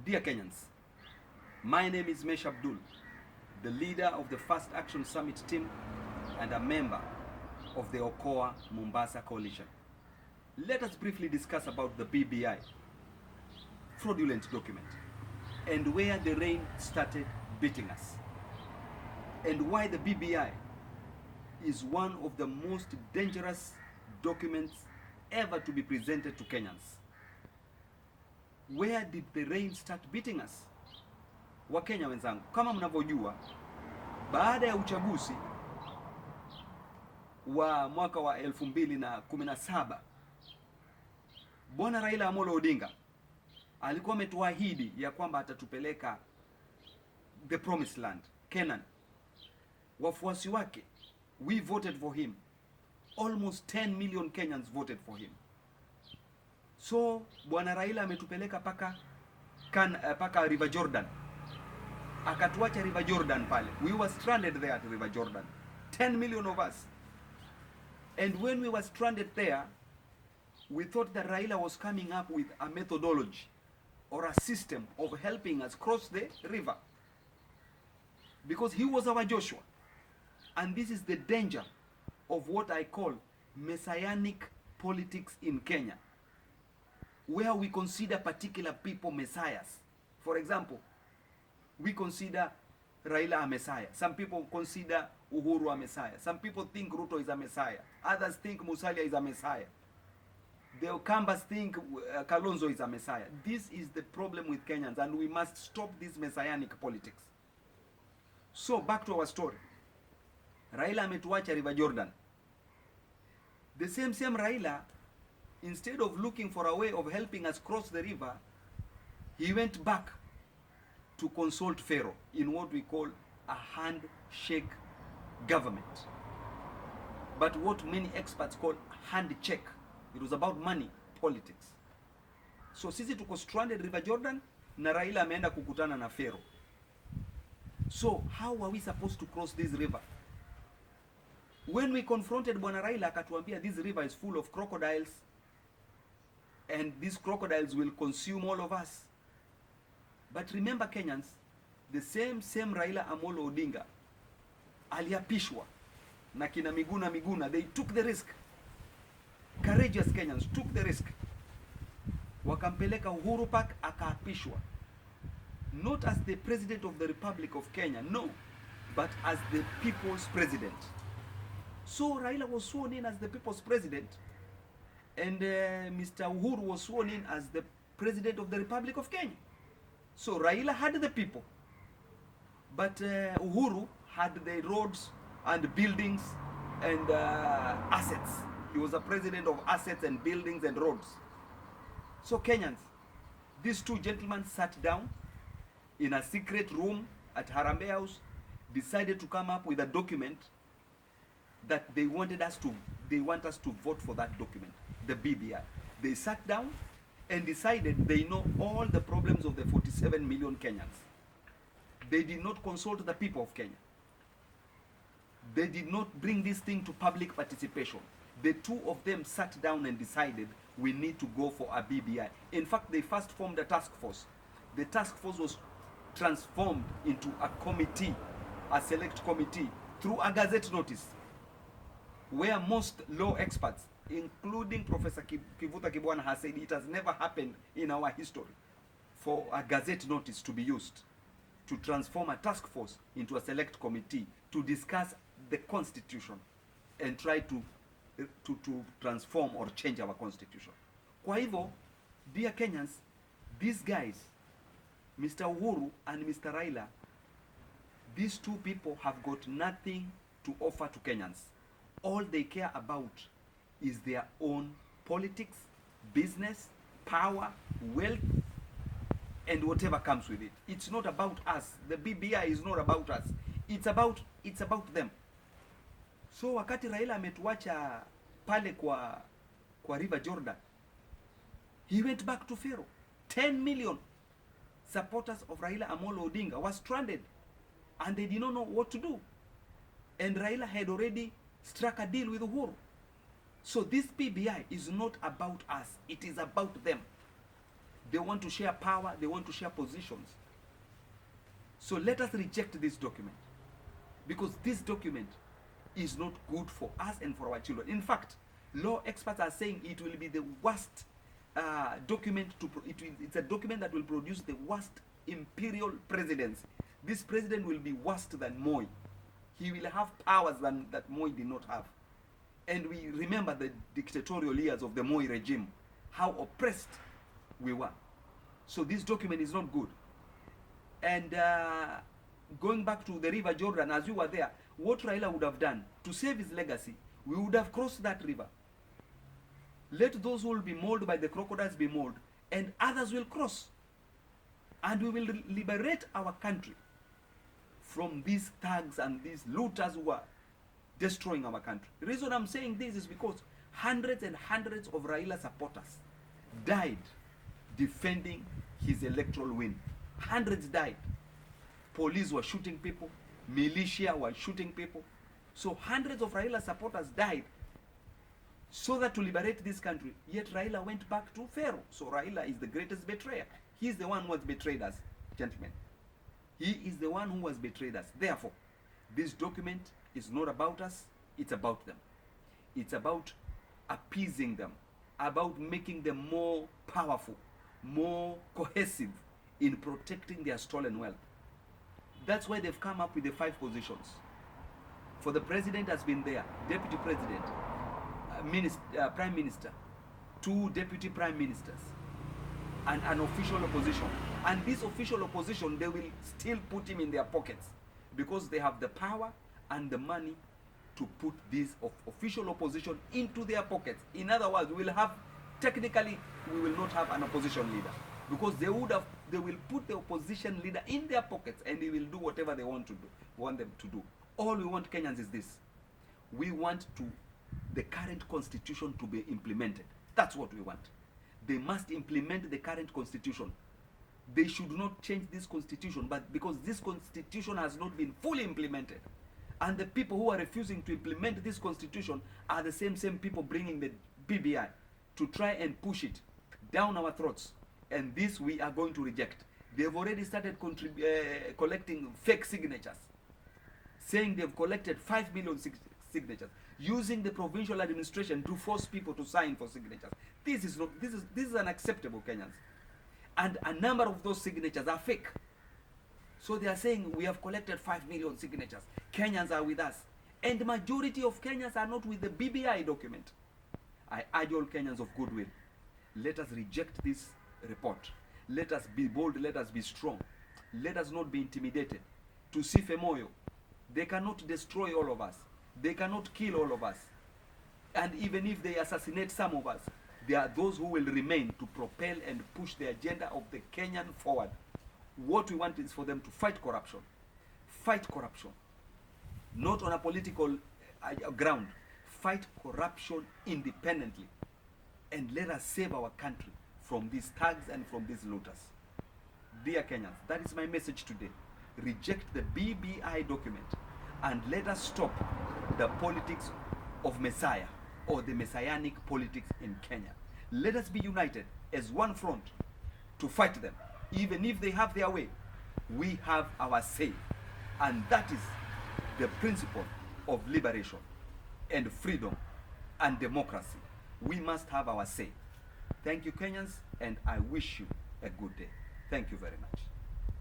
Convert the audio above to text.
Dear Kenyans, my name is Mesh Abdul, the leader of the First Action Summit team and a member of the Okoa Mombasa Coalition. Let us briefly discuss about the BBI fraudulent document and where the rain started beating us, and why the BBI is one of the most dangerous documents ever to be presented to Kenyans. Where did the rain start beating us? Wakenya wenzangu, kama mnavyojua, baada ya uchaguzi wa mwaka wa 2017 Bwana Raila Amolo Odinga alikuwa ametuahidi ya kwamba atatupeleka the promised land, Canaan. Wafuasi wake, we voted for him. Almost 10 million Kenyans voted for him. So Bwana Raila ametupeleka paka River Jordan. Akatuacha River Jordan pale. We were stranded there at River Jordan. 10 million of us. And when we were stranded there, we thought that Raila was coming up with a methodology or a system of helping us cross the river, because he was our Joshua. And this is the danger of what I call messianic politics in Kenya, where we consider particular people messiahs. For example, we consider Raila a messiah. Some people consider Uhuru a messiah. Some people think Ruto is a messiah. Others think Musalia is a messiah. The Okambas think Kalonzo is a messiah. This is the problem with Kenyans, and we must stop this messianic politics. So back to our story. Raila ametuacha River Jordan. The same Raila, instead of looking for a way of helping us cross the river, he went back to consult Pharaoh in what we call a handshake government, but what many experts call handshake. It was about money, politics. So sisi tuko stranded River Jordan na Raila ameenda kukutana na Pharaoh. So how are we supposed to cross this river? When we confronted Bwana Raila, akatuambia this river is full of crocodiles and these crocodiles will consume all of us. But remember Kenyans, the same Raila Amolo Odinga aliapishwa na kina Miguna, they took the risk. Courageous Kenyans took the risk. Wakampeleka Uhuru Park, akaapishwa. Not as the President of the Republic of Kenya, no, but as the people's president. So Raila was sworn in as the people's president, and Mr. Uhuru was sworn in as the President of the Republic of Kenya. So Raila had the people, but Uhuru had the roads and buildings and assets. He was a president of assets and buildings and roads. So Kenyans, these two gentlemen sat down in a secret room at Harambee House, decided to come up with a document that they want us to vote for that document, the BBI. They sat down and decided they know all the problems of the 47 million Kenyans. They did not consult the people of Kenya. They did not bring this thing to public participation. The two of them sat down and decided we need to go for a BBI. In fact, they first formed a task force. The task force was transformed into a committee, a select committee, through a gazette notice, where most law experts, including Professor Kivuta Kibwana, has said it has never happened in our history for a gazette notice to be used to transform a task force into a select committee to discuss the constitution and try to transform or change our constitution. Kwa hivyo, dear Kenyans, these guys, Mr. Uhuru and Mr. Raila, these two people have got nothing to offer to Kenyans. All they care about is their own politics, business, power, wealth, and whatever comes with it. It's not about us. The BBI is not about us. It's about them. So wakati Raila ametuacha pale kwa River Jordan, he went back to Pharaoh. 10 million supporters of Raila Amolo Odinga were stranded and they did not know what to do. And Raila had already struck a deal with Uhuru. So this BBI is not about us. It is about them. They want to share power. They want to share positions. So let us reject this document, because this document is not good for us and for our children. In fact, law experts are saying it will be the worst document it's a document that will produce the worst imperial presidency. This president will be worse than Moi. He will have powers that Moi did not have. And we remember the dictatorial years of the Moi regime, how oppressed we were. So this document is not good. And going back to the River Jordan, as you were there, what Raila would have done to save his legacy, we would have crossed that river. Let those who will be mauled by the crocodiles be mauled, and others will cross. And we will liberate our country from these thugs and these looters who are destroying our country. The reason I'm saying this is because hundreds and hundreds of Raila supporters died defending his electoral win. Hundreds died. Police were shooting people. Militia were shooting people. So hundreds of Raila supporters died so that to liberate this country. Yet Raila went back to Pharaoh. So Raila is the greatest betrayer. He is the one who has betrayed us, gentlemen. He is the one who has betrayed us. Therefore, this document is not about us, it's about them. It's about appeasing them, about making them more powerful, more cohesive in protecting their stolen wealth. That's why they've come up with the 5 positions. For the president has been there, deputy president, prime minister, 2 deputy prime ministers, and an official opposition. And this official opposition, they will still put him in their pockets because they have the power and the money to put this official opposition into their pockets. In other words, we will not have an opposition leader, because they will put the opposition leader in their pockets, and he will do whatever they want them to do. All we want, Kenyans, is this. We want the current constitution to be implemented. That's what we want. They must implement the current constitution. They should not change this constitution, but because this constitution has not been fully implemented, and the people who are refusing to implement this constitution are the same people bringing the BBI to try and push it down our throats, and this we are going to reject. They've already started collecting fake signatures, saying they've collected 5 million signatures, using the provincial administration to force people to sign for signatures. This is unacceptable, Kenyans. And a number of those signatures are fake. So they are saying we have collected 5 million signatures. Kenyans are with us. And the majority of Kenyans are not with the BBI document. I urge all Kenyans of goodwill, let us reject this report. Let us be bold, let us be strong. Let us not be intimidated. To Sife Moyo, they cannot destroy all of us. They cannot kill all of us. And even if they assassinate some of us, there are those who will remain to propel and push the agenda of the Kenyan forward. What we want is for them to fight corruption. Fight corruption. Not on a political ground. Fight corruption independently. And let us save our country from these thugs and from these looters. Dear Kenyans, that is my message today. Reject the BBI document and let us stop the politics of Messiah, or the messianic politics in Kenya. Let us be united as one front to fight them. Even if they have their way, we have our say. And that is the principle of liberation and freedom and democracy. We must have our say. Thank you, Kenyans, and I wish you a good day. Thank you very much.